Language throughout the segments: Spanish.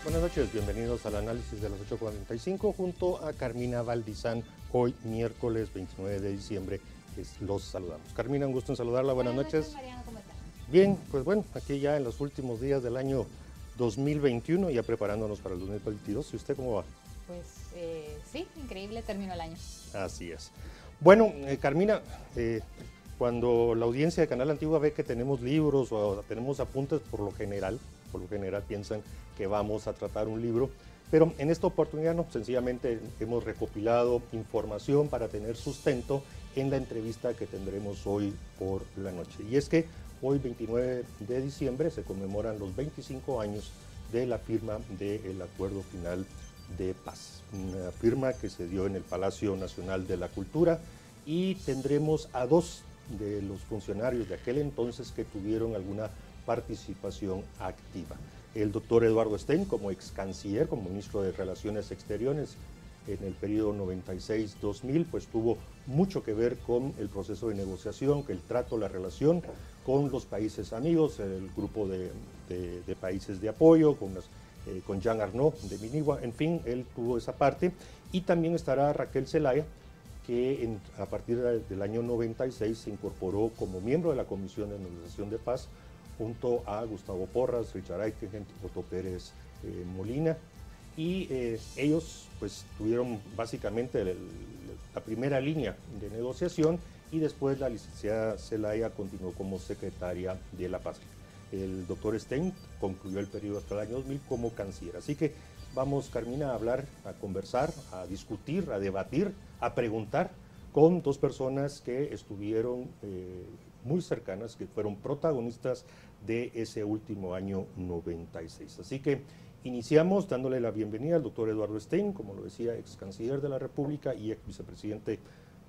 Buenas noches, bienvenidos al análisis de las 8:45 junto a Carmina Valdizán. Hoy, miércoles 29 de diciembre, los saludamos. Carmina, un gusto en saludarla, buenas noches. Mariano, ¿cómo está? Bien, pues bueno, aquí ya en los últimos días del año 2021, ya preparándonos para el 2022. ¿Y usted cómo va? Pues sí, increíble, terminó el año. Así es. Bueno, Carmina, cuando la audiencia de Canal Antigua ve que tenemos libros o tenemos apuntes, por lo general piensan que vamos a tratar un libro, pero en esta oportunidad no, sencillamente hemos recopilado información para tener sustento en la entrevista que tendremos hoy por la noche. Y es que hoy, 29 de diciembre, se conmemoran los 25 años de la firma del Acuerdo Final de Paz, una firma que se dio en el Palacio Nacional de la Cultura, y tendremos a dos de los funcionarios de aquel entonces que tuvieron alguna participación activa. El doctor Eduardo Stein, como ex canciller, como ministro de Relaciones Exteriores en el periodo 96-2000, pues tuvo mucho que ver con el proceso de negociación, el trato, la relación con los países amigos, el grupo de países de apoyo, con Jean Arnaud de Minigua, en fin, él tuvo esa parte. Y también estará Raquel Zelaya, que a partir del año 96 se incorporó como miembro de la Comisión de Negociación de Paz, junto a Gustavo Porras, Richard Aitken, Otto Pérez Molina, y ellos pues tuvieron básicamente la primera línea de negociación, y después la licenciada Zelaya continuó como secretaria de la Paz. El doctor Stein concluyó el periodo hasta el año 2000 como canciller. Así que vamos, Carmina, a hablar, a conversar, a discutir, a debatir, a preguntar con dos personas que estuvieron muy cercanas, que fueron protagonistas de ese último año 96. Así que iniciamos dándole la bienvenida al doctor Eduardo Stein, como lo decía, ex canciller de la República y ex vicepresidente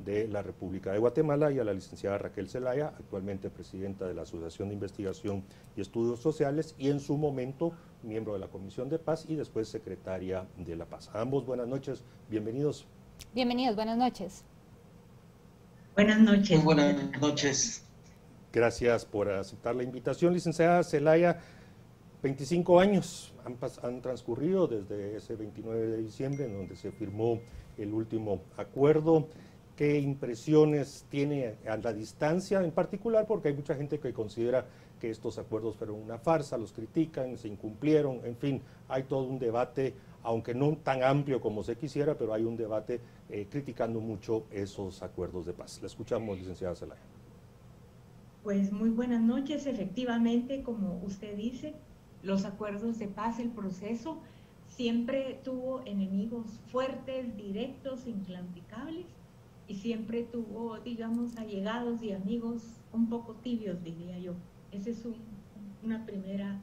de la República de Guatemala, y a la licenciada Raquel Zelaya, actualmente presidenta de la Asociación de Investigación y Estudios Sociales, y en su momento miembro de la Comisión de Paz y después secretaria de la Paz. A ambos, buenas noches, bienvenidos. Bienvenidos, buenas noches. Buenas noches. Muy buenas noches. Gracias por aceptar la invitación, licenciada Zelaya. 25 años han transcurrido desde ese 29 de diciembre, en donde se firmó el último acuerdo. ¿Qué impresiones tiene a la distancia, en particular porque hay mucha gente que considera que estos acuerdos fueron una farsa, los critican, se incumplieron, en fin, hay todo un debate, aunque no tan amplio como se quisiera, pero hay un debate criticando mucho esos acuerdos de paz? La escuchamos, licenciada Zelaya. Pues muy buenas noches. Efectivamente, como usted dice, los acuerdos de paz, el proceso, siempre tuvo enemigos fuertes, directos, inclaudicables, y siempre tuvo, digamos, allegados y amigos un poco tibios, diría yo. Esa es una primera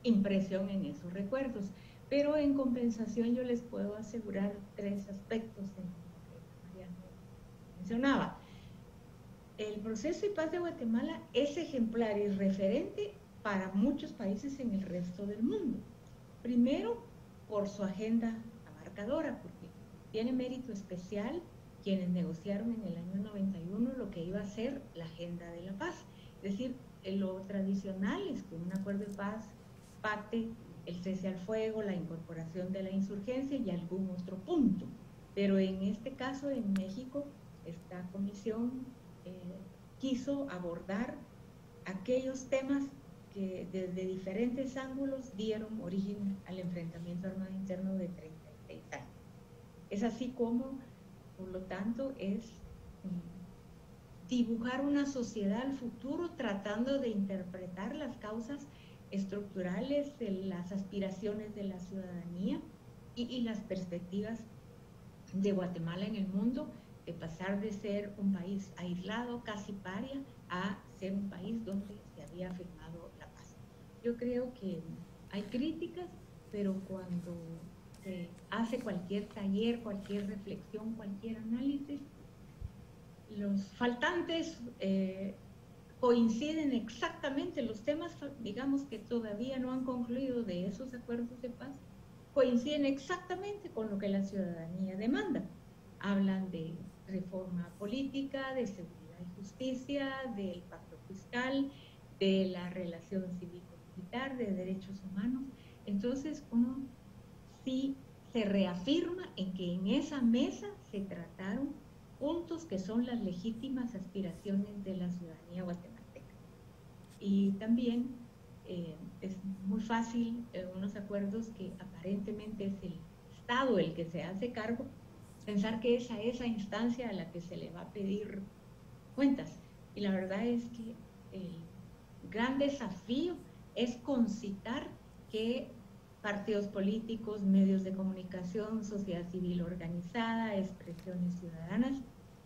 impresión en esos recuerdos. Pero en compensación yo les puedo asegurar tres aspectos en lo que Mariano mencionaba. El proceso de paz de Guatemala es ejemplar y referente para muchos países en el resto del mundo. Primero, por su agenda abarcadora, porque tiene mérito especial quienes negociaron en el año 91 lo que iba a ser la agenda de la paz. Es decir, lo tradicional es que un acuerdo de paz pacte el cese al fuego, la incorporación de la insurgencia y algún otro punto. Pero en este caso, en México, esta comisión quiso abordar aquellos temas que desde diferentes ángulos dieron origen al enfrentamiento armado interno de 36 años. Es así como, por lo tanto, es dibujar una sociedad al futuro tratando de interpretar las causas estructurales de las aspiraciones de la ciudadanía y las perspectivas de Guatemala en el mundo, de pasar de ser un país aislado, casi paria, a ser un país donde se había firmado la paz. Yo creo que hay críticas, pero cuando se hace cualquier taller, cualquier reflexión, cualquier análisis, los faltantes coinciden exactamente, los temas, digamos, que todavía no han concluido de esos acuerdos de paz, coinciden exactamente con lo que la ciudadanía demanda. Hablan de reforma política, de seguridad y justicia, del pacto fiscal, de la relación cívico-militar, de derechos humanos. Entonces uno sí se reafirma en que en esa mesa se trataron puntos que son las legítimas aspiraciones de la ciudadanía guatemalteca. Y también es muy fácil unos acuerdos que aparentemente es el Estado el que se hace cargo, pensar que es a esa instancia a la que se le va a pedir cuentas. Y la verdad es que el gran desafío es concitar que partidos políticos, medios de comunicación, sociedad civil organizada, expresiones ciudadanas,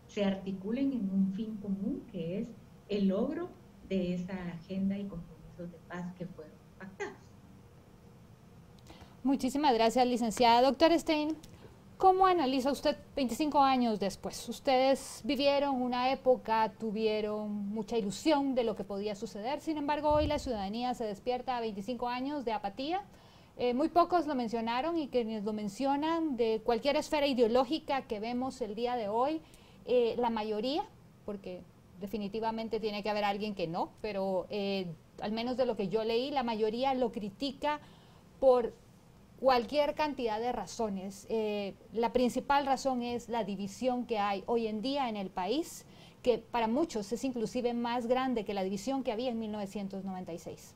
se articulen en un fin común que es el logro de esa agenda y compromisos de paz que fueron pactados. Muchísimas gracias, licenciada. Doctor Stein, ¿cómo analiza usted 25 años después? Ustedes vivieron una época, tuvieron mucha ilusión de lo que podía suceder, sin embargo hoy la ciudadanía se despierta a 25 años de apatía. Muy pocos lo mencionaron y quienes lo mencionan de cualquier esfera ideológica que vemos el día de hoy, la mayoría, porque definitivamente tiene que haber alguien que no, pero al menos de lo que yo leí, la mayoría lo critica por cualquier cantidad de razones. La principal razón es la división que hay hoy en día en el país, que para muchos es inclusive más grande que la división que había en 1996.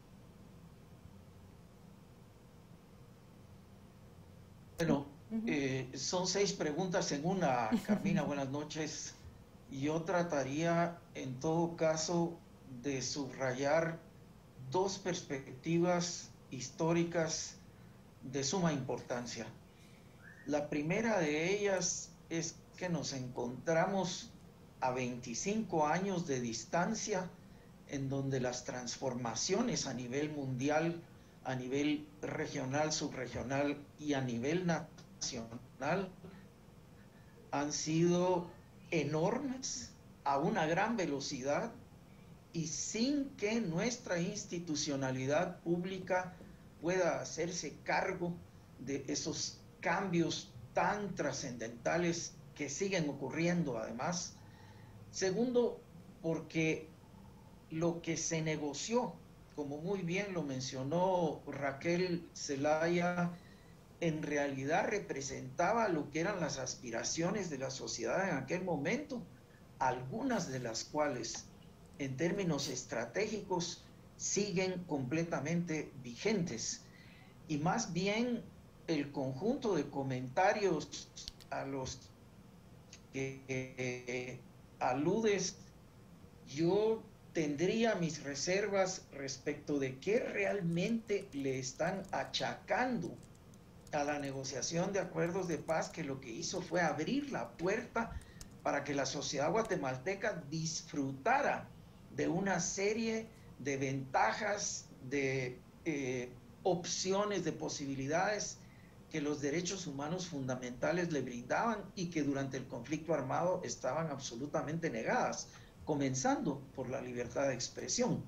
Bueno, son 6 preguntas en una, Carmina, buenas noches. Yo trataría en todo caso de subrayar 2 perspectivas históricas de suma importancia. La primera de ellas es que nos encontramos a 25 años de distancia en donde las transformaciones a nivel mundial, a nivel regional, subregional y a nivel nacional han sido enormes, a una gran velocidad y sin que nuestra institucionalidad pública pueda hacerse cargo de esos cambios tan trascendentales que siguen ocurriendo además. Segundo, porque lo que se negoció, como muy bien lo mencionó Raquel Zelaya, en realidad representaba lo que eran las aspiraciones de la sociedad en aquel momento, algunas de las cuales en términos estratégicos siguen completamente vigentes. Y más bien el conjunto de comentarios a los que aludes, yo tendría mis reservas respecto de qué realmente le están achacando a la negociación de acuerdos de paz, que lo que hizo fue abrir la puerta para que la sociedad guatemalteca disfrutara de una serie de ventajas, de opciones, de posibilidades que los derechos humanos fundamentales le brindaban y que durante el conflicto armado estaban absolutamente negadas, comenzando por la libertad de expresión.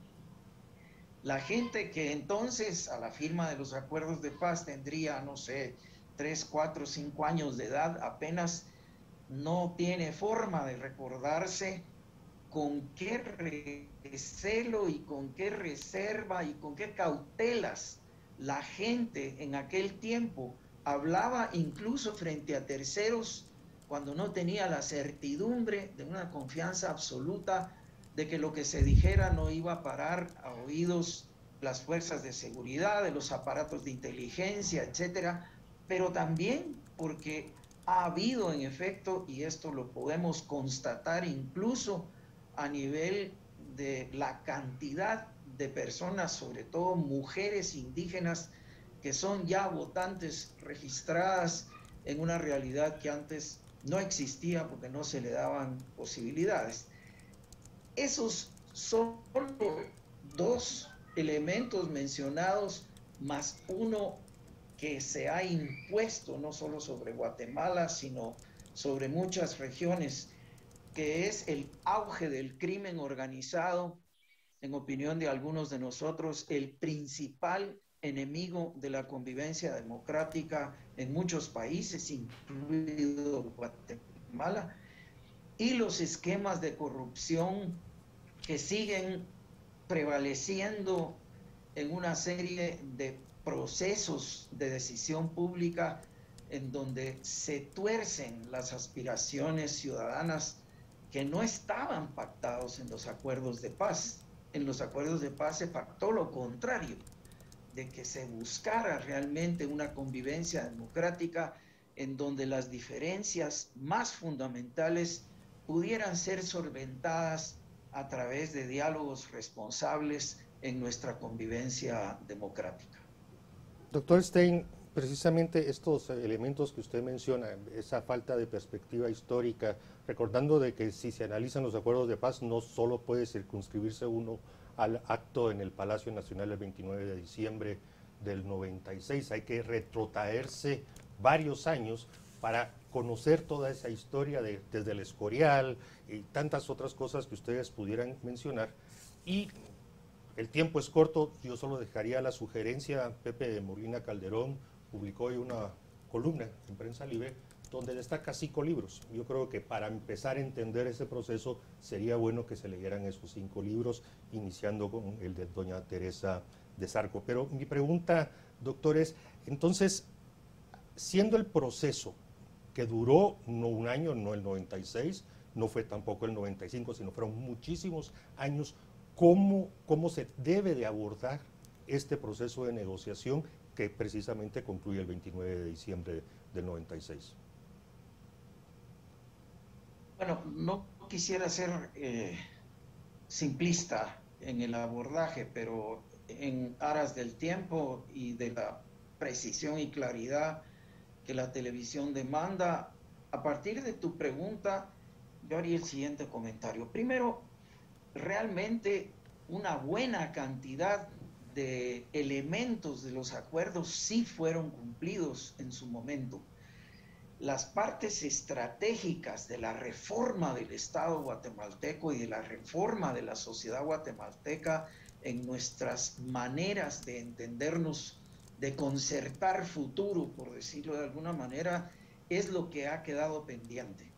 La gente que entonces a la firma de los acuerdos de paz tendría, no sé, 3, 4, 5 años de edad, apenas no tiene forma de recordarse con qué recelo y con qué reserva y con qué cautelas la gente en aquel tiempo hablaba incluso frente a terceros cuando no tenía la certidumbre de una confianza absoluta de que lo que se dijera no iba a parar a oídos las fuerzas de seguridad, de los aparatos de inteligencia, etcétera, pero también porque ha habido en efecto, y esto lo podemos constatar incluso a nivel de la cantidad de personas, sobre todo mujeres indígenas, que son ya votantes registradas en una realidad que antes no existía porque no se le daban posibilidades. Esos son 2 elementos mencionados, más uno que se ha impuesto no solo sobre Guatemala, sino sobre muchas regiones, que es el auge del crimen organizado, en opinión de algunos de nosotros, el principal enemigo de la convivencia democrática en muchos países, incluido Guatemala, y los esquemas de corrupción que siguen prevaleciendo en una serie de procesos de decisión pública en donde se tuercen las aspiraciones ciudadanas que no estaban pactados en los acuerdos de paz. En los acuerdos de paz se pactó lo contrario, de que se buscara realmente una convivencia democrática en donde las diferencias más fundamentales pudieran ser solventadas a través de diálogos responsables en nuestra convivencia democrática. Doctor Stein, precisamente estos elementos que usted menciona, esa falta de perspectiva histórica, recordando de que si se analizan los acuerdos de paz no solo puede circunscribirse uno al acto en el Palacio Nacional el 29 de diciembre del 96, hay que retrotraerse varios años para conocer toda esa historia desde el Escorial y tantas otras cosas que ustedes pudieran mencionar. Y el tiempo es corto, yo solo dejaría la sugerencia. Pepe de Molina Calderón publicó hoy una columna en Prensa Libre donde destaca 5 libros. Yo creo que para empezar a entender ese proceso sería bueno que se leyeran esos 5 libros, iniciando con el de doña Teresa de Zarco. Pero mi pregunta, doctor, es, entonces, siendo el proceso que duró no un año, no el 96, no fue tampoco el 95, sino fueron muchísimos años, ¿cómo se debe de abordar este proceso de negociación que precisamente concluye el 29 de diciembre del 96? Bueno, no quisiera ser simplista en el abordaje, pero en aras del tiempo y de la precisión y claridad que la televisión demanda, a partir de tu pregunta, yo haría el siguiente comentario. Primero, realmente una buena cantidad de elementos de los acuerdos sí fueron cumplidos en su momento. Las partes estratégicas de la reforma del Estado guatemalteco y de la reforma de la sociedad guatemalteca en nuestras maneras de entendernos, de concertar futuro, por decirlo de alguna manera, es lo que ha quedado pendiente.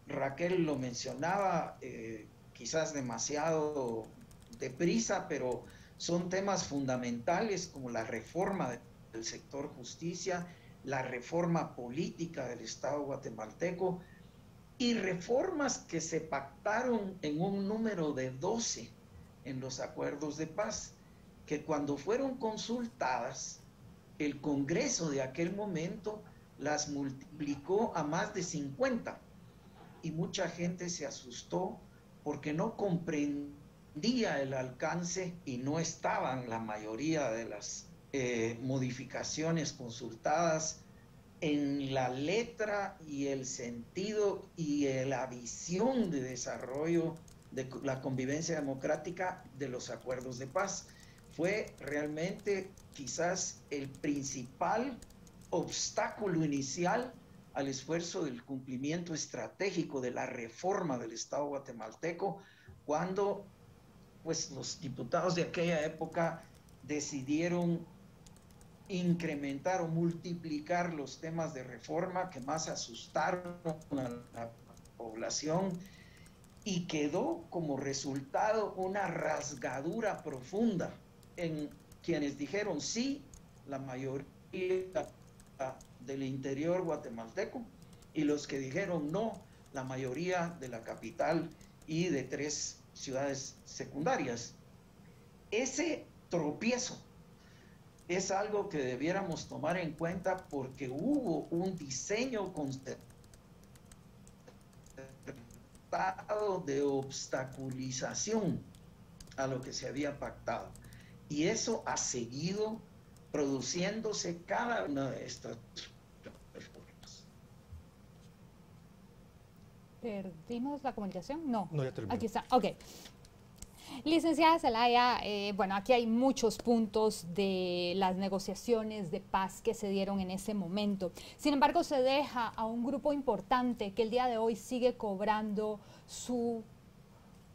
Raquel lo mencionaba, quizás demasiado deprisa, pero son temas fundamentales como la reforma del sector justicia, la reforma política del Estado guatemalteco y reformas que se pactaron en un número de 12 en los acuerdos de paz, que cuando fueron consultadas, el Congreso de aquel momento las multiplicó a más de 50 y mucha gente se asustó porque no comprendía el alcance y no estaban la mayoría de las modificaciones consultadas en la letra y el sentido y la visión de desarrollo de la convivencia democrática de los acuerdos de paz. Fue realmente quizás el principal obstáculo inicial al esfuerzo del cumplimiento estratégico de la reforma del Estado guatemalteco, cuando pues los diputados de aquella época decidieron incrementar o multiplicar los temas de reforma que más asustaron a la población, y quedó como resultado una rasgadura profunda en quienes dijeron sí, la mayoría del interior guatemalteco, y los que dijeron no, la mayoría de la capital y de 3 ciudades secundarias. Ese tropiezo es algo que debiéramos tomar en cuenta porque hubo un diseño concertado de obstaculización a lo que se había pactado. Y eso ha seguido produciéndose cada una de estas reformas. ¿Perdimos la comunicación? No. No, ya terminó. Aquí está, ok. Licenciada Zelaya, bueno, aquí hay muchos puntos de las negociaciones de paz que se dieron en ese momento. Sin embargo, se deja a un grupo importante que el día de hoy sigue cobrando su,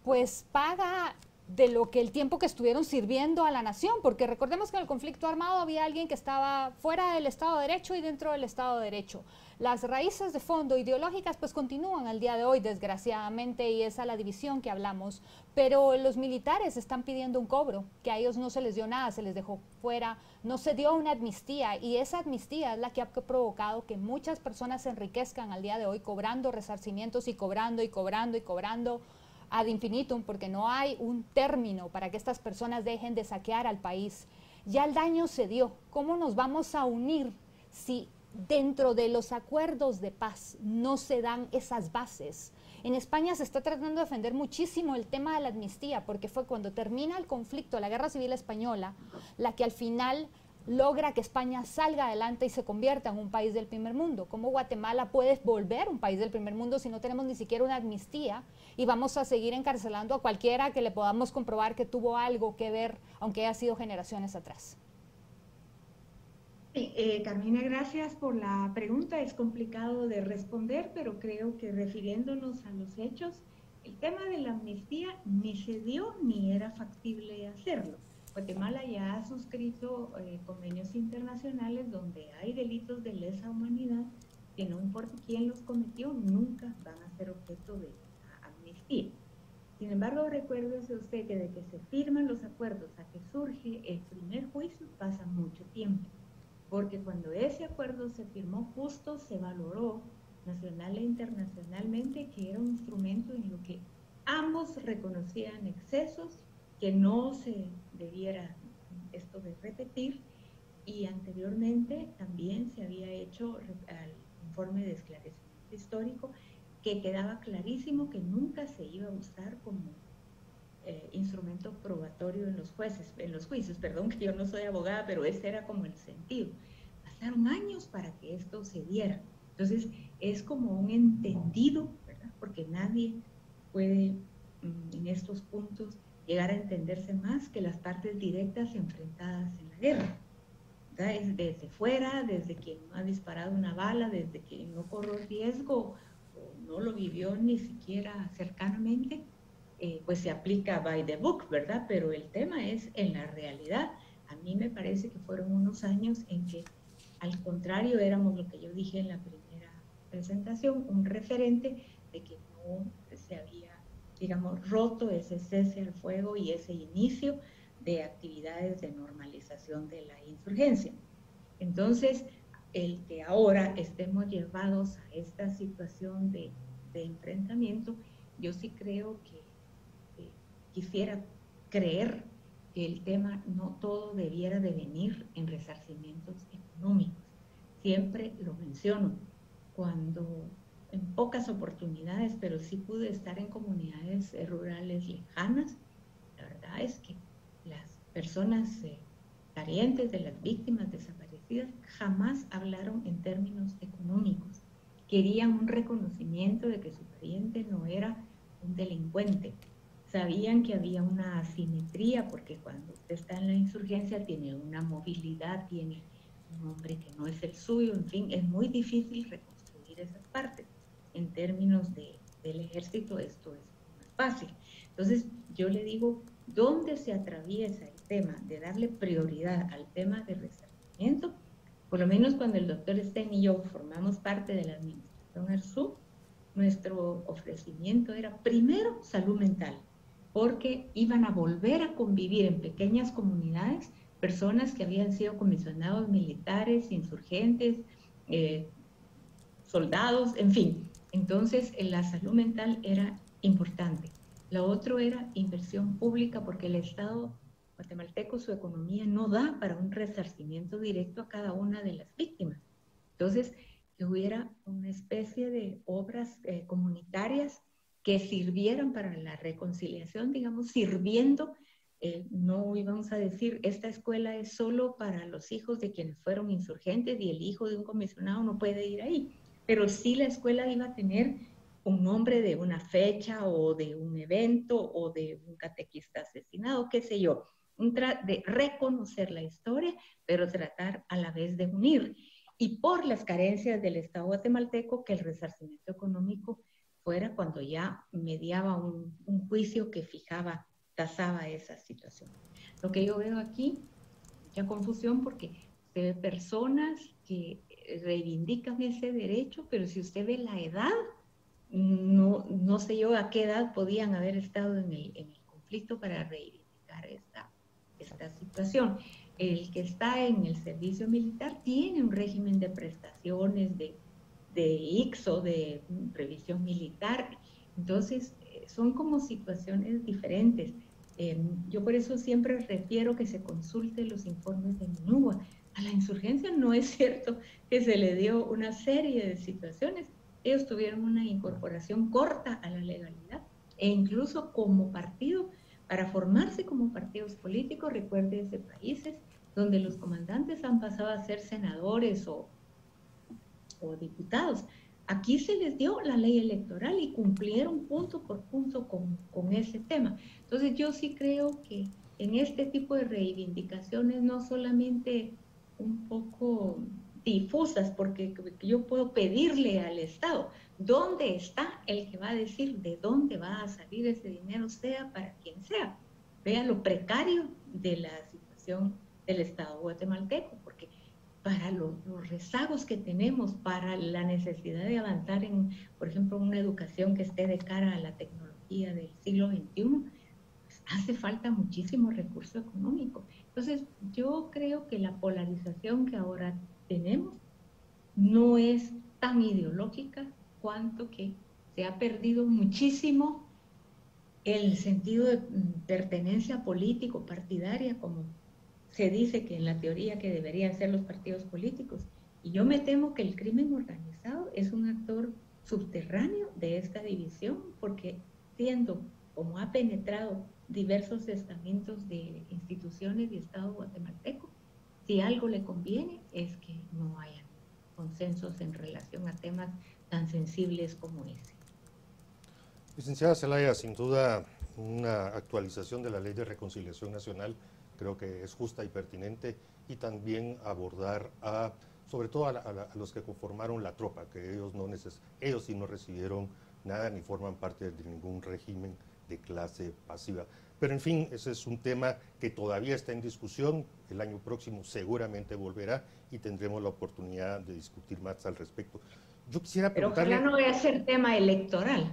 pues, paga de lo que el tiempo que estuvieron sirviendo a la nación, porque recordemos que en el conflicto armado había alguien que estaba fuera del Estado de Derecho y dentro del Estado de Derecho. Las raíces de fondo ideológicas pues continúan al día de hoy, desgraciadamente, y esa es la división que hablamos, pero los militares están pidiendo un cobro, que a ellos no se les dio nada, se les dejó fuera, no se dio una amnistía, y esa amnistía es la que ha provocado que muchas personas se enriquezcan al día de hoy cobrando resarcimientos y cobrando y cobrando y cobrando ad infinitum, porque no hay un término para que estas personas dejen de saquear al país. Ya el daño se dio. ¿Cómo nos vamos a unir si dentro de los acuerdos de paz no se dan esas bases? En España se está tratando de defender muchísimo el tema de la amnistía, porque fue cuando termina el conflicto, la Guerra Civil Española, la que al final logra que España salga adelante y se convierta en un país del primer mundo. ¿Cómo Guatemala puede volver un país del primer mundo si no tenemos ni siquiera una amnistía y vamos a seguir encarcelando a cualquiera que le podamos comprobar que tuvo algo que ver, aunque haya sido generaciones atrás? Carmina, gracias por la pregunta. Es complicado de responder, pero creo que refiriéndonos a los hechos, el tema de la amnistía ni se dio ni era factible hacerlo. Guatemala ya ha suscrito convenios internacionales donde hay delitos de lesa humanidad que no importa quién los cometió, nunca van a ser objeto de amnistía. Sin embargo, recuérdese usted que de que se firman los acuerdos a que surge el primer juicio pasa mucho tiempo, porque cuando ese acuerdo se firmó justo se valoró nacional e internacionalmente que era un instrumento en lo que ambos reconocían excesos, que no se debiera esto de repetir, y anteriormente también se había hecho al informe de esclarecimiento histórico que quedaba clarísimo que nunca se iba a usar como instrumento probatorio en los juicios, perdón que yo no soy abogada, pero ese era como el sentido. Pasaron años para que esto se diera. Entonces es como un entendido, ¿verdad? Porque nadie puede en estos puntos llegar a entenderse más que las partes directas enfrentadas en la guerra. ¿Verdad? Desde fuera, desde quien no ha disparado una bala, desde quien no corrió riesgo o no lo vivió ni siquiera cercanamente, pues se aplica by the book, ¿verdad? Pero el tema es en la realidad. A mí me parece que fueron unos años en que, al contrario, éramos lo que yo dije en la primera presentación, un referente de que no se había, digamos, roto ese cese al fuego y ese inicio de actividades de normalización de la insurgencia. Entonces, el que ahora estemos llevados a esta situación de enfrentamiento, yo sí creo que quisiera creer que el tema no todo debiera de venir en resarcimientos económicos. Siempre lo menciono, cuando en pocas oportunidades, pero sí pude estar en comunidades rurales lejanas, la verdad es que las personas parientes de las víctimas desaparecidas jamás hablaron en términos económicos. Querían un reconocimiento de que su pariente no era un delincuente. Sabían que había una asimetría, porque cuando usted está en la insurgencia tiene una movilidad, tiene un hombre que no es el suyo, en fin, es muy difícil reconstruir esas partes. En términos del ejército esto es más fácil. Entonces yo le digo, ¿dónde se atraviesa el tema de darle prioridad al tema de resarcimiento? Por lo menos cuando el doctor Stein y yo formamos parte de la administración ARSU, nuestro ofrecimiento era primero salud mental, porque iban a volver a convivir en pequeñas comunidades personas que habían sido comisionados militares, insurgentes, soldados, en fin. Entonces, la salud mental era importante. Lo otro era inversión pública, porque el Estado guatemalteco, su economía no da para un resarcimiento directo a cada una de las víctimas. Entonces, que hubiera una especie de obras comunitarias que sirvieran para la reconciliación, digamos, sirviendo, no íbamos a decir, esta escuela es solo para los hijos de quienes fueron insurgentes y el hijo de un comisionado no puede ir ahí, pero sí la escuela iba a tener un nombre de una fecha o de un evento o de un catequista asesinado, qué sé yo, de reconocer la historia, pero tratar a la vez de unir. Y por las carencias del Estado guatemalteco, que el resarcimiento económico fuera cuando ya mediaba un juicio que fijaba tasaba esa situación. Lo que yo veo aquí, mucha confusión porque usted ve personas que reivindican ese derecho, pero si usted ve la edad, no sé yo a qué edad podían haber estado en el conflicto para reivindicar esta situación. El que está en el servicio militar tiene un régimen de prestaciones, de ICSO, de revisión militar. Entonces, son como situaciones diferentes. Yo por eso siempre refiero que se consulte los informes de MINUBA. A la insurgencia no es cierto que se le dio una serie de situaciones. Ellos tuvieron una incorporación corta a la legalidad e incluso como partido, para formarse como partidos políticos, recuérdese países donde los comandantes han pasado a ser senadores o diputados. Aquí se les dio la ley electoral y cumplieron punto por punto con ese tema. Entonces yo sí creo que en este tipo de reivindicaciones no solamente un poco difusas, porque yo puedo pedirle al Estado, ¿dónde está el que va a decir de dónde va a salir ese dinero, sea para quien sea? Vea lo precario de la situación del Estado guatemalteco, porque para los rezagos que tenemos, para la necesidad de avanzar en, por ejemplo, una educación que esté de cara a la tecnología del siglo XXI, pues hace falta muchísimo recurso económico. Entonces, yo creo que la polarización que ahora tenemos no es tan ideológica cuanto que se ha perdido muchísimo el sentido de pertenencia político, partidaria, como se dice que en la teoría que deberían ser los partidos políticos. Y yo me temo que el crimen organizado es un actor subterráneo de esta división, porque siendo como ha penetrado diversos estamentos de instituciones y Estado guatemalteco, si algo le conviene es que no haya consensos en relación a temas tan sensibles como ese. Licenciada Zelaya, sin duda una actualización de la Ley de Reconciliación Nacional creo que es justa y pertinente, y también abordar sobre todo a los que conformaron la tropa, que ellos sí no recibieron nada ni forman parte de ningún régimen de clase pasiva. Pero en fin, ese es un tema que todavía está en discusión. El año próximo seguramente volverá y tendremos la oportunidad de discutir más al respecto. Yo quisiera preguntarle... Pero ojalá no vaya a ser tema electoral.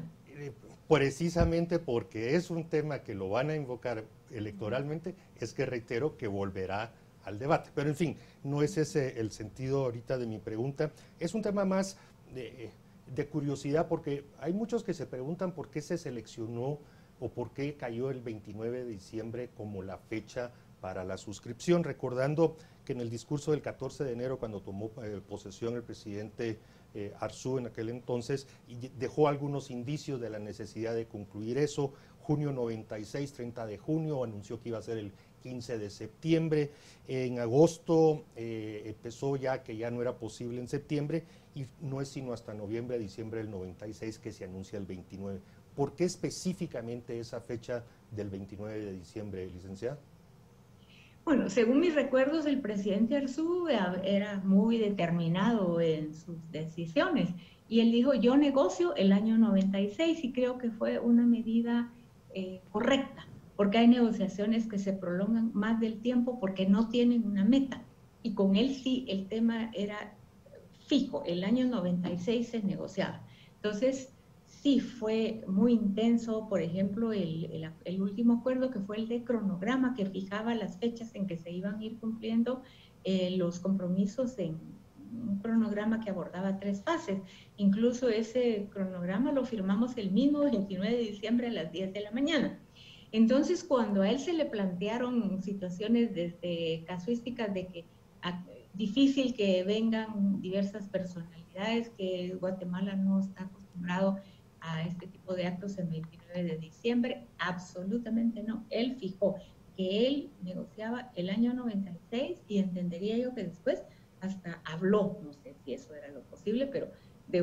Precisamente porque es un tema que lo van a invocar electoralmente, es que reitero que volverá al debate. Pero en fin, no es ese el sentido ahorita de mi pregunta. Es un tema más de curiosidad, porque hay muchos que se preguntan por qué se seleccionó o por qué cayó el 29 de diciembre como la fecha para la suscripción, recordando que en el discurso del 14 de enero, cuando tomó posesión el presidente Arzú en aquel entonces, y dejó algunos indicios de la necesidad de concluir eso. Junio 96, 30 de junio, anunció que iba a ser el 15 de septiembre. En agosto empezó ya que ya no era posible en septiembre, y no es sino hasta noviembre, diciembre del 96 que se anuncia el 29. ¿Por qué específicamente esa fecha del 29 de diciembre, licenciada? Bueno, según mis recuerdos, el presidente Arzú era muy determinado en sus decisiones, y él dijo, yo negocio el año 96, y creo que fue una medida correcta, porque hay negociaciones que se prolongan más del tiempo porque no tienen una meta, y con él sí el tema era fijo, el año 96 se negociaba. Entonces, sí fue muy intenso, por ejemplo, el último acuerdo, que fue el de cronograma, que fijaba las fechas en que se iban a ir cumpliendo los compromisos en un cronograma que abordaba 3 fases. Incluso ese cronograma lo firmamos el mismo 29 de diciembre a las 10 de la mañana. Entonces, cuando a él se le plantearon situaciones desde casuísticas de que difícil que vengan diversas personalidades, que Guatemala no está acostumbrado a este tipo de actos el 29 de diciembre, absolutamente no. Él fijó que él negociaba el año 96, y entendería yo que después hasta habló, no sé si eso era lo posible, pero de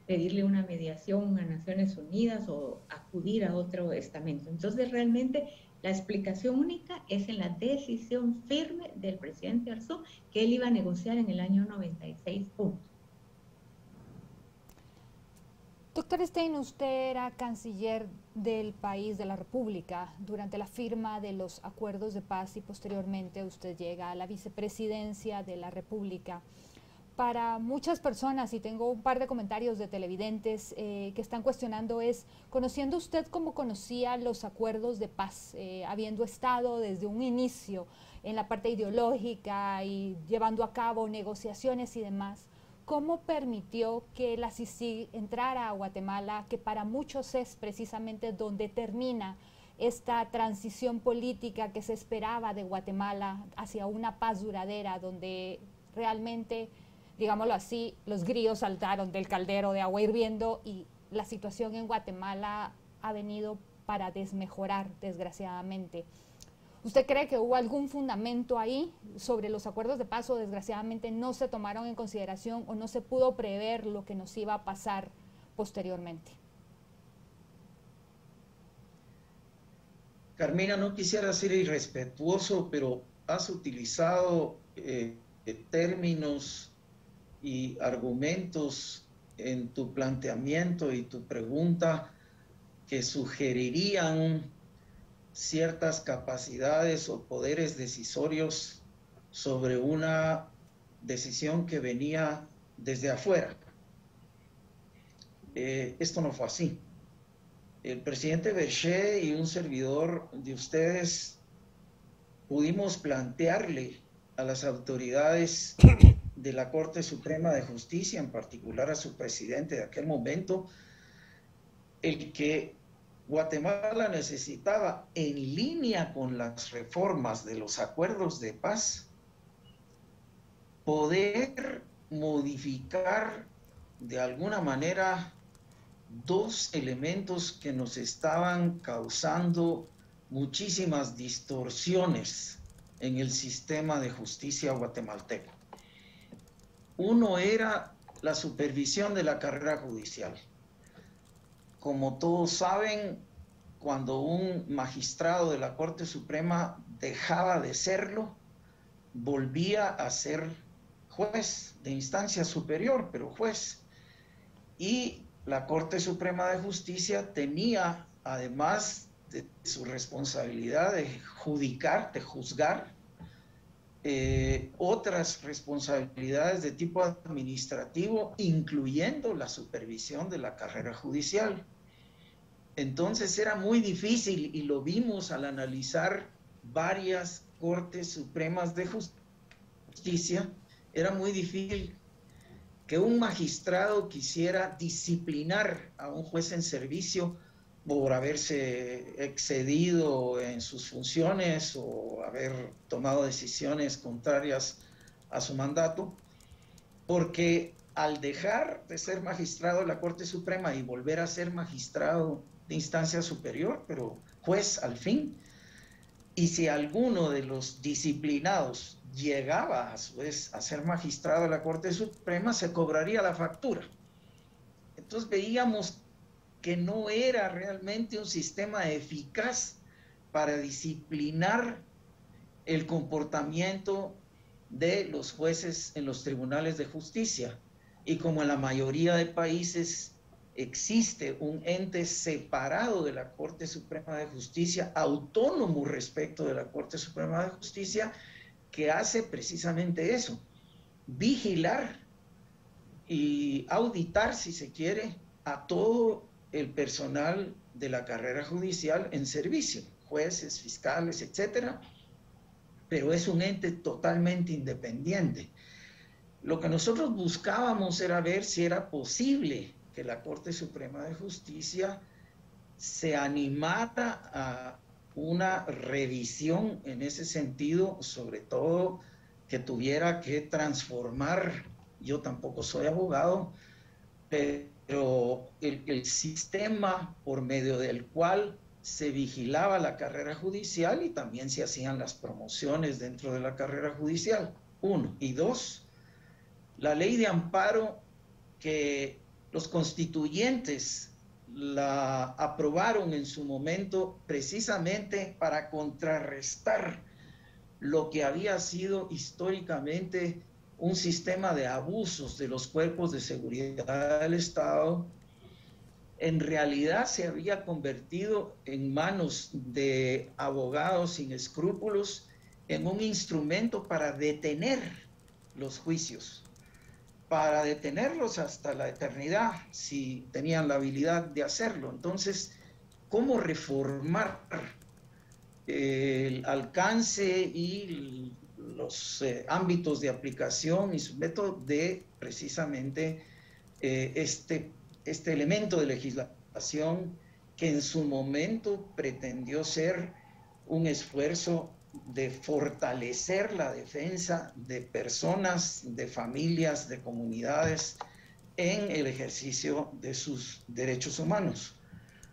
pedirle una mediación a Naciones Unidas o acudir a otro estamento. Entonces, realmente la explicación única es en la decisión firme del presidente Arzú que él iba a negociar en el año 96, punto. Doctor Stein, usted era canciller del país, de la República, durante la firma de los acuerdos de paz y posteriormente usted llega a la vicepresidencia de la República. Para muchas personas, y tengo un par de comentarios de televidentes que están cuestionando, es, conociendo usted cómo conocía los acuerdos de paz, habiendo estado desde un inicio en la parte ideológica y llevando a cabo negociaciones y demás, ¿cómo permitió que la CICIG entrara a Guatemala, que para muchos es precisamente donde termina esta transición política que se esperaba de Guatemala hacia una paz duradera, donde realmente, digámoslo así, los grillos saltaron del caldero de agua hirviendo y la situación en Guatemala ha venido para desmejorar, desgraciadamente? ¿Usted cree que hubo algún fundamento ahí sobre los acuerdos de paz o desgraciadamente no se tomaron en consideración o no se pudo prever lo que nos iba a pasar posteriormente? Carmina, no quisiera ser irrespetuoso, pero has utilizado términos y argumentos en tu planteamiento y tu pregunta que sugerirían ciertas capacidades o poderes decisorios sobre una decisión que venía desde afuera. Esto no fue así. El presidente Berger y un servidor de ustedes pudimos plantearle a las autoridades de la Corte Suprema de Justicia, en particular a su presidente de aquel momento, el que Guatemala necesitaba, en línea con las reformas de los acuerdos de paz, poder modificar de alguna manera dos elementos que nos estaban causando muchísimas distorsiones en el sistema de justicia guatemalteco. Uno era la supervisión de la carrera judicial. Como todos saben, cuando un magistrado de la Corte Suprema dejaba de serlo, volvía a ser juez de instancia superior, pero juez. Y la Corte Suprema de Justicia tenía, además de su responsabilidad de juzgar, otras responsabilidades de tipo administrativo, incluyendo la supervisión de la carrera judicial. Entonces era muy difícil, y lo vimos al analizar varias Cortes Supremas de Justicia, era muy difícil que un magistrado quisiera disciplinar a un juez en servicio por haberse excedido en sus funciones o haber tomado decisiones contrarias a su mandato, porque al dejar de ser magistrado de la Corte Suprema y volver a ser magistrado de instancia superior, pero juez al fin, y si alguno de los disciplinados llegaba a su vez a ser magistrado de la Corte Suprema, se cobraría la factura. Entonces veíamos que no era realmente un sistema eficaz para disciplinar el comportamiento de los jueces en los tribunales de justicia. Y como en la mayoría de países existe un ente separado de la Corte Suprema de Justicia, autónomo respecto de la Corte Suprema de Justicia, que hace precisamente eso, vigilar y auditar, si se quiere, a todo el personal de la carrera judicial en servicio, jueces, fiscales, etcétera, pero es un ente totalmente independiente. Lo que nosotros buscábamos era ver si era posible que la Corte Suprema de Justicia se animara a una revisión en ese sentido, sobre todo que tuviera que transformar, yo tampoco soy abogado, pero el sistema por medio del cual se vigilaba la carrera judicial y también se hacían las promociones dentro de la carrera judicial, uno. Y dos, la ley de amparo que los constituyentes la aprobaron en su momento precisamente para contrarrestar lo que había sido históricamente un sistema de abusos de los cuerpos de seguridad del Estado, en realidad se había convertido en manos de abogados sin escrúpulos en un instrumento para detener los juicios, para detenerlos hasta la eternidad, si tenían la habilidad de hacerlo. Entonces, ¿cómo reformar el alcance y los ámbitos de aplicación y su método de precisamente este elemento de legislación que en su momento pretendió ser un esfuerzo de fortalecer la defensa de personas, de familias, de comunidades en el ejercicio de sus derechos humanos?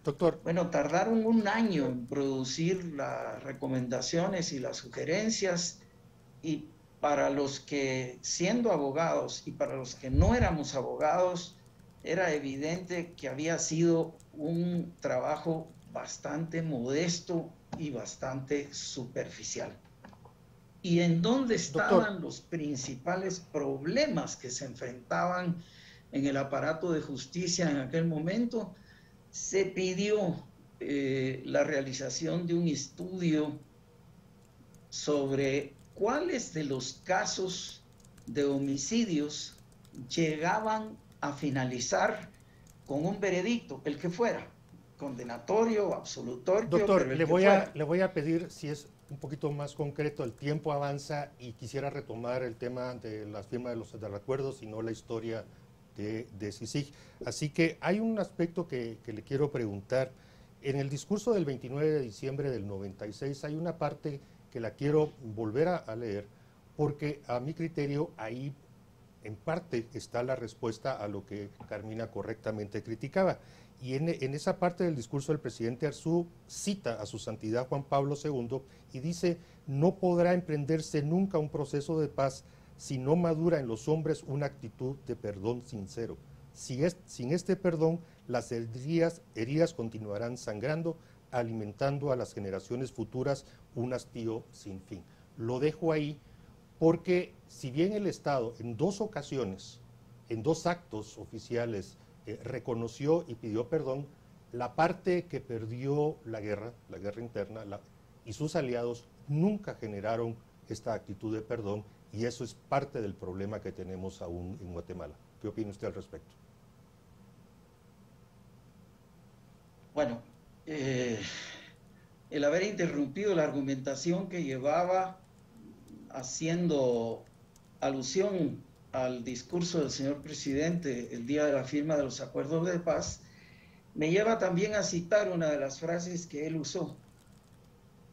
Doctor. Bueno, tardaron un año en producir las recomendaciones y las sugerencias, y para los que, siendo abogados y para los que no éramos abogados, era evidente que había sido un trabajo bastante modesto y bastante superficial. ¿Y en dónde estaban los principales problemas que se enfrentaban en el aparato de justicia en aquel momento? Se pidió la realización de un estudio sobre cuáles de los casos de homicidios llegaban a finalizar con un veredicto, el que fuera, condenatorio, absolutorio. Doctor, le voy a pedir, si es un poquito más concreto, el tiempo avanza y quisiera retomar el tema de la firma de los acuerdos y no la historia de CICIG. Así que hay un aspecto que le quiero preguntar. En el discurso del 29 de diciembre del 96 hay una parte que la quiero volver a leer, porque a mi criterio ahí en parte está la respuesta a lo que Carmina correctamente criticaba. Y en esa parte del discurso del presidente Arzú cita a su santidad Juan Pablo II y dice: no podrá emprenderse nunca un proceso de paz si no madura en los hombres una actitud de perdón sincero. Sin este perdón, las heridas continuarán sangrando, alimentando a las generaciones futuras un hastío sin fin. Lo dejo ahí porque si bien el Estado en 2 ocasiones, en 2 actos oficiales, reconoció y pidió perdón, la parte que perdió la guerra interna y sus aliados nunca generaron esta actitud de perdón, y eso es parte del problema que tenemos aún en Guatemala. ¿Qué opina usted al respecto? Bueno, el haber interrumpido la argumentación que llevaba haciendo alusión al discurso del señor presidente el día de la firma de los acuerdos de paz, me lleva también a citar una de las frases que él usó.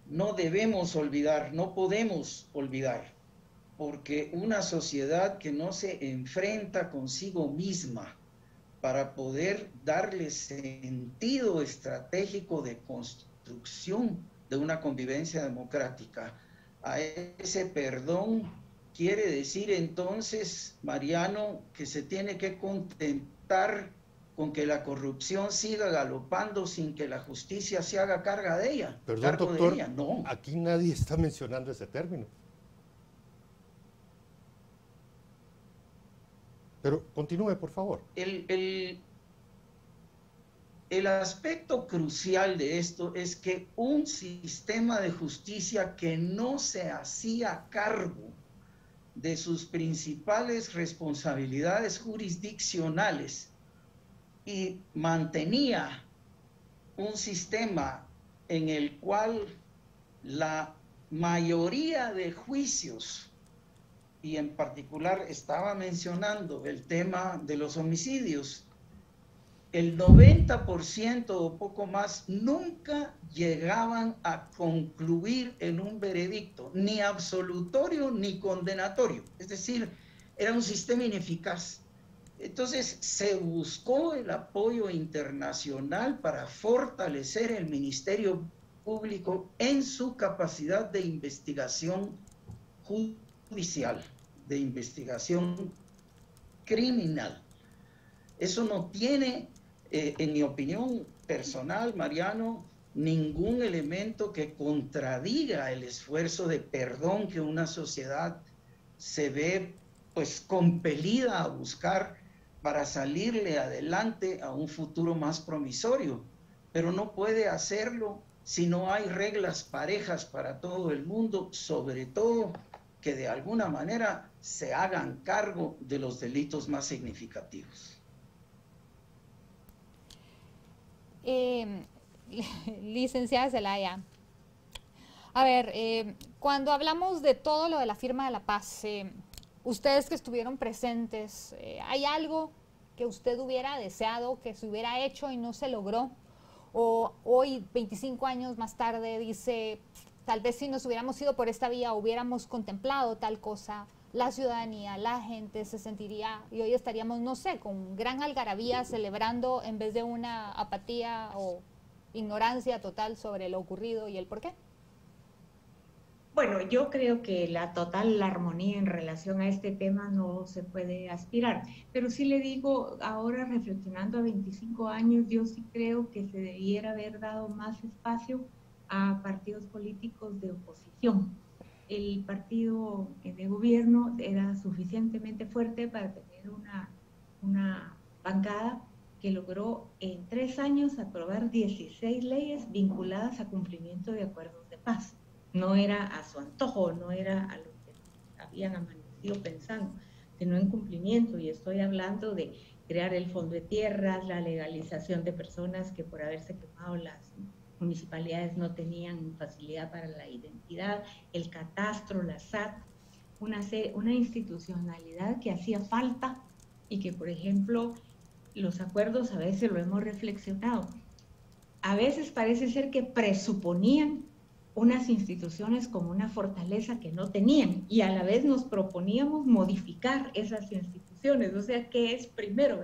No debemos olvidar, no podemos olvidar, porque una sociedad que no se enfrenta consigo misma para poder darle sentido estratégico de construcción de una convivencia democrática a ese perdón, quiere decir entonces, Mariano, que se tiene que contentar con que la corrupción siga galopando sin que la justicia se haga carga de ella. Perdón, doctor, no. Aquí nadie está mencionando ese término. Pero continúe, por favor. El aspecto crucial de esto es que un sistema de justicia que no se hacía cargo de sus principales responsabilidades jurisdiccionales y mantenía un sistema en el cual la mayoría de juicios, y en particular estaba mencionando el tema de los homicidios, el 90% o poco más nunca llegaban a concluir en un veredicto, ni absolutorio ni condenatorio. Es decir, era un sistema ineficaz. Entonces se buscó el apoyo internacional para fortalecer el Ministerio Público en su capacidad de investigación judicial, de investigación criminal. Eso no tiene, en mi opinión personal, Mariano, ningún elemento que contradiga el esfuerzo de perdón que una sociedad se ve pues compelida a buscar para salirle adelante a un futuro más promisorio, pero no puede hacerlo si no hay reglas parejas para todo el mundo, sobre todo que de alguna manera se hagan cargo de los delitos más significativos. Licenciada Zelaya, a ver, cuando hablamos de todo lo de la firma de la paz, ustedes que estuvieron presentes, ¿hay algo que usted hubiera deseado que se hubiera hecho y no se logró? O hoy, 25 años más tarde, dice, tal vez si nos hubiéramos ido por esta vía, hubiéramos contemplado tal cosa, la ciudadanía, la gente se sentiría, y hoy estaríamos, no sé, con gran algarabía celebrando en vez de una apatía o ignorancia total sobre lo ocurrido y el por qué. Bueno, yo creo que la total armonía en relación a este tema no se puede aspirar, pero sí le digo, ahora reflexionando a 25 años, yo sí creo que se debiera haber dado más espacio a partidos políticos de oposición. El partido de gobierno era suficientemente fuerte para tener una bancada que logró en 3 años aprobar 16 leyes vinculadas a cumplimiento de acuerdos de paz. No era a su antojo, no era a lo que habían amanecido pensando, sino en cumplimiento. Y estoy hablando de crear el fondo de tierras, la legalización de personas que por haberse quemado las municipalidades no tenían facilidad para la identidad, el catastro, la SAT, una institucionalidad que hacía falta y que, por ejemplo, los acuerdos a veces lo hemos reflexionado. A veces parece ser que presuponían unas instituciones con una fortaleza que no tenían y a la vez nos proponíamos modificar esas instituciones. O sea, ¿qué es primero?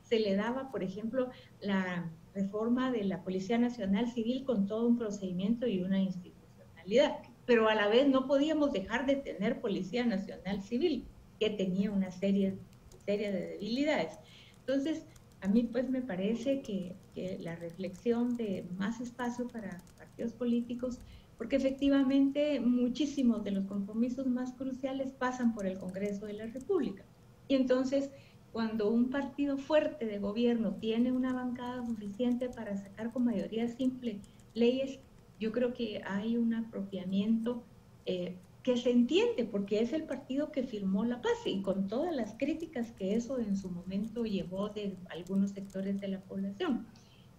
Se le daba, por ejemplo, la reforma de la Policía Nacional Civil con todo un procedimiento y una institucionalidad, pero a la vez no podíamos dejar de tener Policía Nacional Civil, que tenía una serie de debilidades. Entonces, a mí pues me parece que la reflexión de más espacio para partidos políticos, porque efectivamente muchísimos de los compromisos más cruciales pasan por el Congreso de la República. Y entonces, cuando un partido fuerte de gobierno tiene una bancada suficiente para sacar con mayoría simple leyes, yo creo que hay un apropiamiento que se entiende, porque es el partido que firmó la paz y con todas las críticas que eso en su momento llevó de algunos sectores de la población.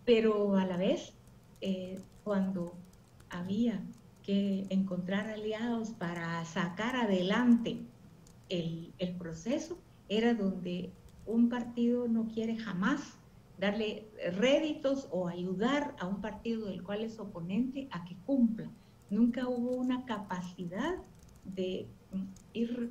Pero a la vez, cuando había que encontrar aliados para sacar adelante el proceso, era donde un partido no quiere jamás darle réditos o ayudar a un partido del cual es oponente a que cumpla. Nunca hubo una capacidad de ir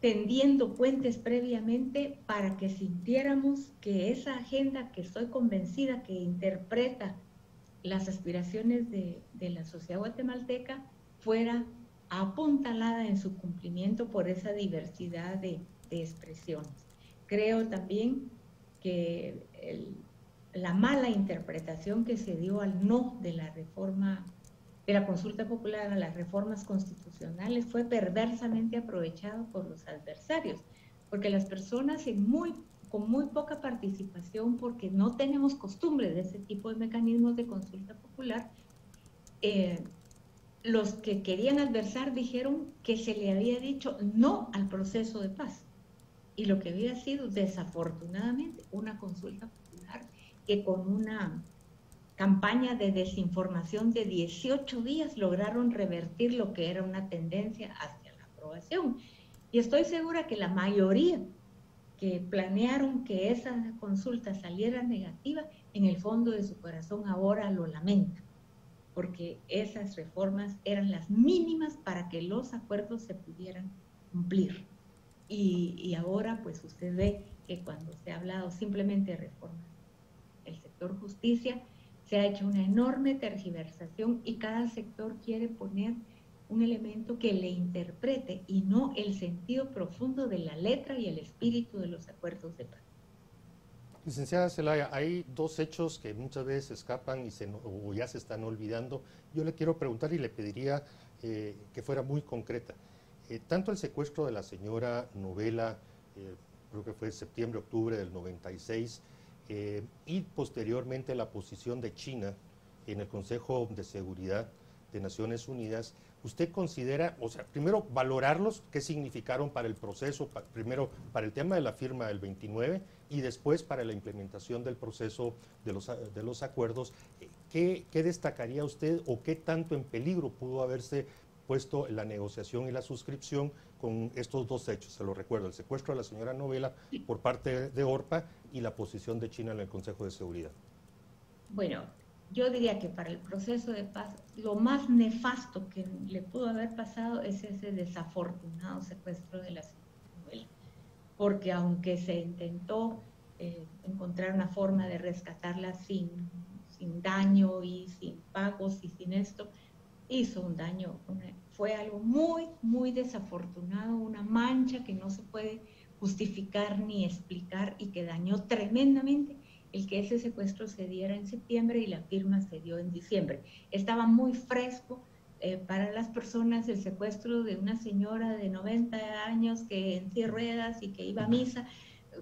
tendiendo puentes previamente para que sintiéramos que esa agenda que estoy convencida que interpreta las aspiraciones de la sociedad guatemalteca fuera apuntalada en su cumplimiento por esa diversidad de expresiones. Creo también que la mala interpretación que se dio al no de la reforma, de la consulta popular a las reformas constitucionales fue perversamente aprovechado por los adversarios, porque las personas con muy poca participación, porque no tenemos costumbre de ese tipo de mecanismos de consulta popular, los que querían adversar dijeron que se le había dicho no al proceso de paz. Y lo que había sido, desafortunadamente, una consulta popular que con una campaña de desinformación de 18 días lograron revertir lo que era una tendencia hacia la aprobación. Y estoy segura que la mayoría que planearon que esa consulta saliera negativa, en el fondo de su corazón ahora lo lamenta, porque esas reformas eran las mínimas para que los acuerdos se pudieran cumplir. Y ahora pues usted ve que cuando se ha hablado simplemente de reformas del sector justicia, se ha hecho una enorme tergiversación y cada sector quiere poner un elemento que le interprete y no el sentido profundo de la letra y el espíritu de los acuerdos de paz. Licenciada Zelaya, hay dos hechos que muchas veces escapan o ya se están olvidando. Yo le quiero preguntar y le pediría que fuera muy concreta. Tanto el secuestro de la señora Novela creo que fue septiembre, octubre del 96, y posteriormente la posición de China en el Consejo de Seguridad de Naciones Unidas, ¿usted considera, o sea, primero valorarlos, qué significaron para el proceso, primero para el tema de la firma del 29 y después para la implementación del proceso de los acuerdos? ¿Qué destacaría usted o qué tanto en peligro pudo haberse puesto la negociación y la suscripción con estos dos hechos? Se lo recuerdo, el secuestro de la señora Novela por parte de ORPA y la posición de China en el Consejo de Seguridad. Bueno, yo diría que para el proceso de paz, lo más nefasto que le pudo haber pasado es ese desafortunado secuestro de la señora Novela, porque aunque se intentó encontrar una forma de rescatarla sin daño y sin pagos y sin esto, hizo un daño, fue algo muy, muy desafortunado, una mancha que no se puede justificar ni explicar y que dañó tremendamente el que ese secuestro se diera en septiembre y la firma se dio en diciembre. Estaba muy fresco para las personas el secuestro de una señora de 90 años que en silla de ruedas y que iba a misa,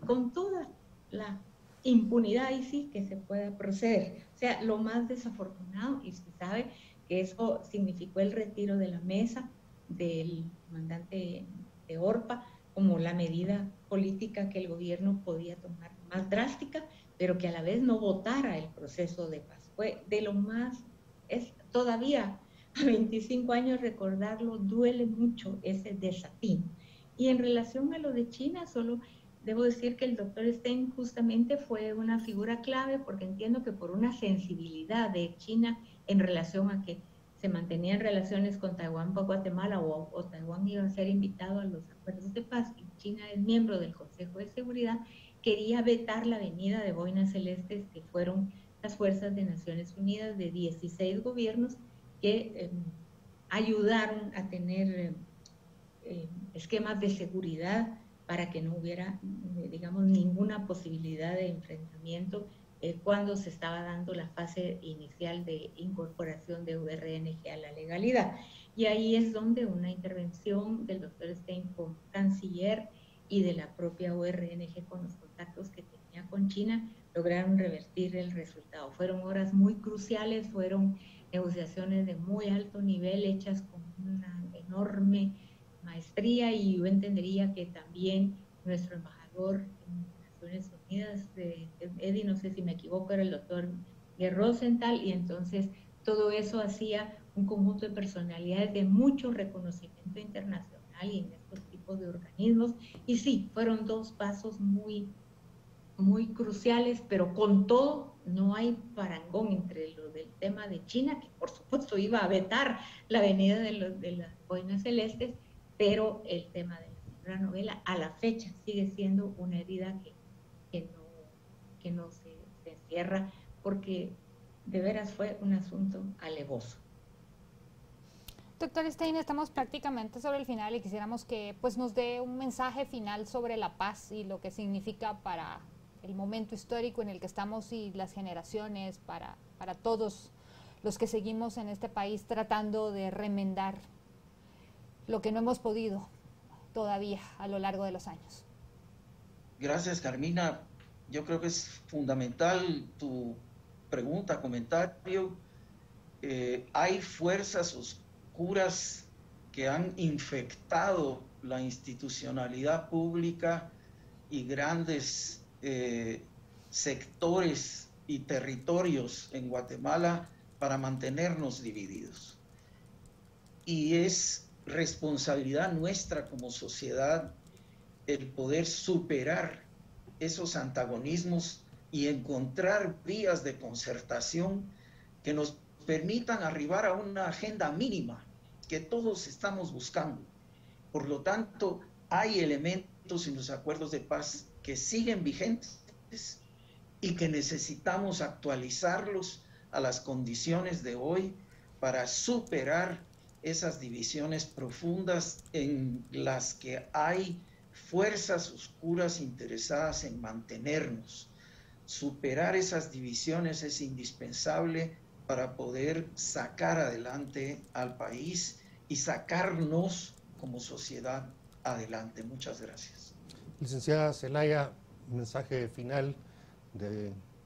con toda la impunidad y sí que se pueda proceder. O sea, lo más desafortunado, y se sabe que eso significó el retiro de la mesa del comandante de ORPA como la medida política que el gobierno podía tomar más drástica, pero que a la vez no votara el proceso de paz. Fue de lo más, es todavía a 25 años recordarlo, duele mucho ese desafío. Y en relación a lo de China, solo debo decir que el doctor Stein justamente fue una figura clave, porque entiendo que por una sensibilidad de China en relación a que se mantenían relaciones con Taiwán por Guatemala o Taiwán iba a ser invitado a los acuerdos de paz y China es miembro del Consejo de Seguridad, quería vetar la venida de boinas celestes, que fueron las fuerzas de Naciones Unidas de 16 gobiernos que ayudaron a tener esquemas de seguridad para que no hubiera, digamos, ninguna posibilidad de enfrentamiento cuando se estaba dando la fase inicial de incorporación de URNG a la legalidad. Y ahí es donde una intervención del doctor Stein como canciller y de la propia URNG con los contactos que tenía con China lograron revertir el resultado. Fueron horas muy cruciales, fueron negociaciones de muy alto nivel hechas con una enorme maestría, y yo entendería que también nuestro embajador en Naciones Unidas, Eddie, no sé si me equivoco, era el doctor Rosenthal, y entonces todo eso hacía un conjunto de personalidades de mucho reconocimiento internacional y en estos tipos de organismos, y sí, fueron dos pasos muy, muy cruciales, pero con todo no hay parangón entre lo del tema de China, que por supuesto iba a vetar la venida de las boinas celestes, pero el tema de la señora Novela a la fecha sigue siendo una herida que no se cierra, porque de veras fue un asunto alevoso. Doctor Stein, estamos prácticamente sobre el final y quisiéramos que pues, nos dé un mensaje final sobre la paz y lo que significa para el momento histórico en el que estamos y las generaciones, para todos los que seguimos en este país tratando de remendar lo que no hemos podido todavía a lo largo de los años. Gracias, Carmina. Yo creo que es fundamental tu pregunta, comentario. Hay fuerzas oscuras que han infectado la institucionalidad pública y grandes sectores y territorios en Guatemala para mantenernos divididos. Y es responsabilidad nuestra como sociedad el poder superar esos antagonismos y encontrar vías de concertación que nos permitan arribar a una agenda mínima que todos estamos buscando. Por lo tanto, hay elementos en los acuerdos de paz que siguen vigentes y que necesitamos actualizarlos a las condiciones de hoy para superar esas divisiones profundas en las que hay fuerzas oscuras interesadas en mantenernos. Superar esas divisiones es indispensable para poder sacar adelante al país y sacarnos como sociedad adelante. Muchas gracias. Licenciada Zelaya, un mensaje final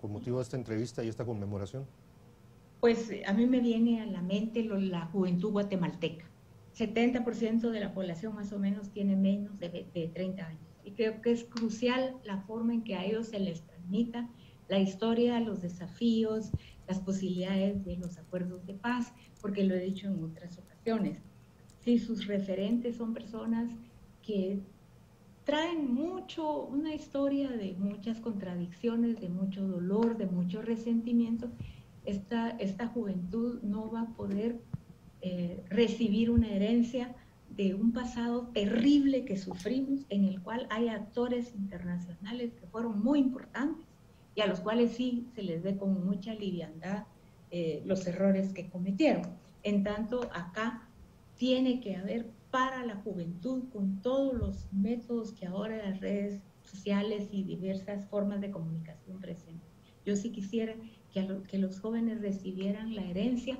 con motivo de esta entrevista y esta conmemoración. Pues a mí me viene a la mente la juventud guatemalteca. 70% de la población más o menos tiene menos de 30 años. Y creo que es crucial la forma en que a ellos se les transmita la historia, los desafíos, las posibilidades de los acuerdos de paz, porque lo he dicho en otras ocasiones. Si sus referentes son personas que traen una historia de muchas contradicciones, de mucho dolor, de mucho resentimiento, esta juventud no va a poder recibir una herencia de un pasado terrible que sufrimos, en el cual hay actores internacionales que fueron muy importantes y a los cuales sí se les ve con mucha liviandad los errores que cometieron. En tanto, acá tiene que haber para la juventud, con todos los métodos que ahora las redes sociales y diversas formas de comunicación presentan. Yo sí quisiera que los jóvenes recibieran la herencia,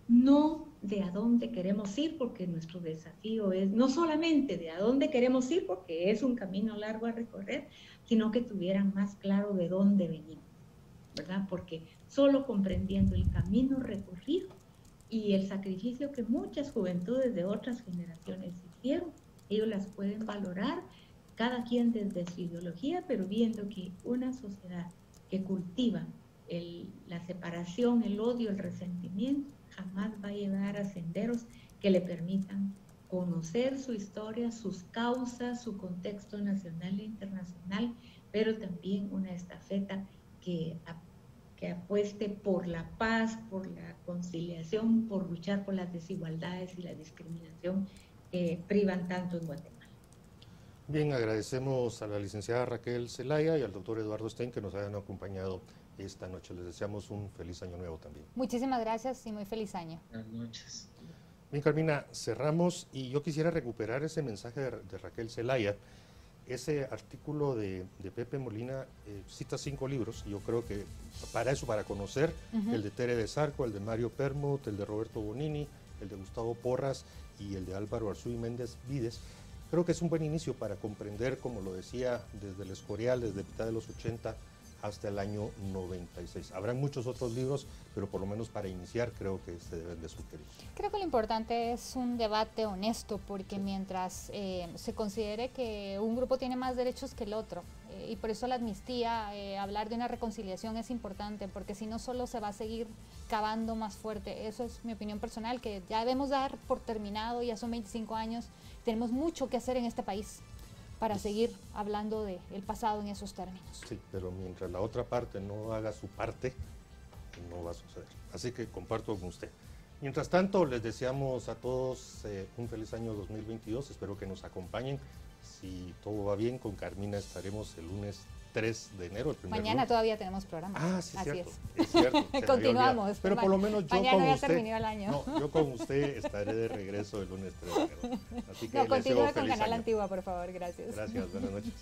no de a dónde queremos ir, porque nuestro desafío es no solamente de a dónde queremos ir, porque es un camino largo a recorrer, sino que tuvieran más claro de dónde venimos, ¿verdad? Porque solo comprendiendo el camino recorrido y el sacrificio que muchas juventudes de otras generaciones hicieron, ellos las pueden valorar, cada quien desde su ideología, pero viendo que una sociedad que cultiva la separación, el odio, el resentimiento, jamás va a llegar a senderos que le permitan conocer su historia, sus causas, su contexto nacional e internacional, pero también una estafeta que apueste por la paz, por la conciliación, por luchar por las desigualdades y la discriminación que privan tanto en Guatemala. Bien, agradecemos a la licenciada Raquel Zelaya y al doctor Eduardo Stein que nos hayan acompañado esta noche. Les deseamos un feliz año nuevo también. Muchísimas gracias y muy feliz año. Buenas noches. Bien, Carmina, cerramos y yo quisiera recuperar ese mensaje de Raquel Zelaya. Ese artículo de Pepe Molina cita 5 libros, y yo creo que para eso, para conocer el de Tere de Sarco, el de Mario Permut, el de Roberto Bonini, el de Gustavo Porras y el de Álvaro Arzú y Méndez Vides, creo que es un buen inicio para comprender, como lo decía, desde el Escorial, desde mitad de los 80 hasta el año 96. Habrán muchos otros libros, pero por lo menos para iniciar creo que se deben de sugerir. Creo que lo importante es un debate honesto, porque mientras se considere que un grupo tiene más derechos que el otro, y por eso la amnistía, hablar de una reconciliación es importante, porque si no solo se va a seguir cavando más fuerte. Eso es mi opinión personal, que ya debemos dar por terminado, ya son 25 años, tenemos mucho que hacer en este país para seguir hablando del pasado en esos términos. Sí, pero mientras la otra parte no haga su parte, no va a suceder. Así que comparto con usted. Mientras tanto, les deseamos a todos un feliz año 2022. Espero que nos acompañen. Si todo va bien, con Carmina estaremos el lunes 3 de enero. Mañana todavía tenemos programa. Ah, sí, así cierto. Es cierto. Continuamos. Pero por lo menos yo mañana con ya usted. terminó el año. No, yo con usted estaré de regreso el lunes 3 de enero. Así que No, continúe con feliz Canal año. Antigua, por favor. Gracias. Gracias, buenas noches.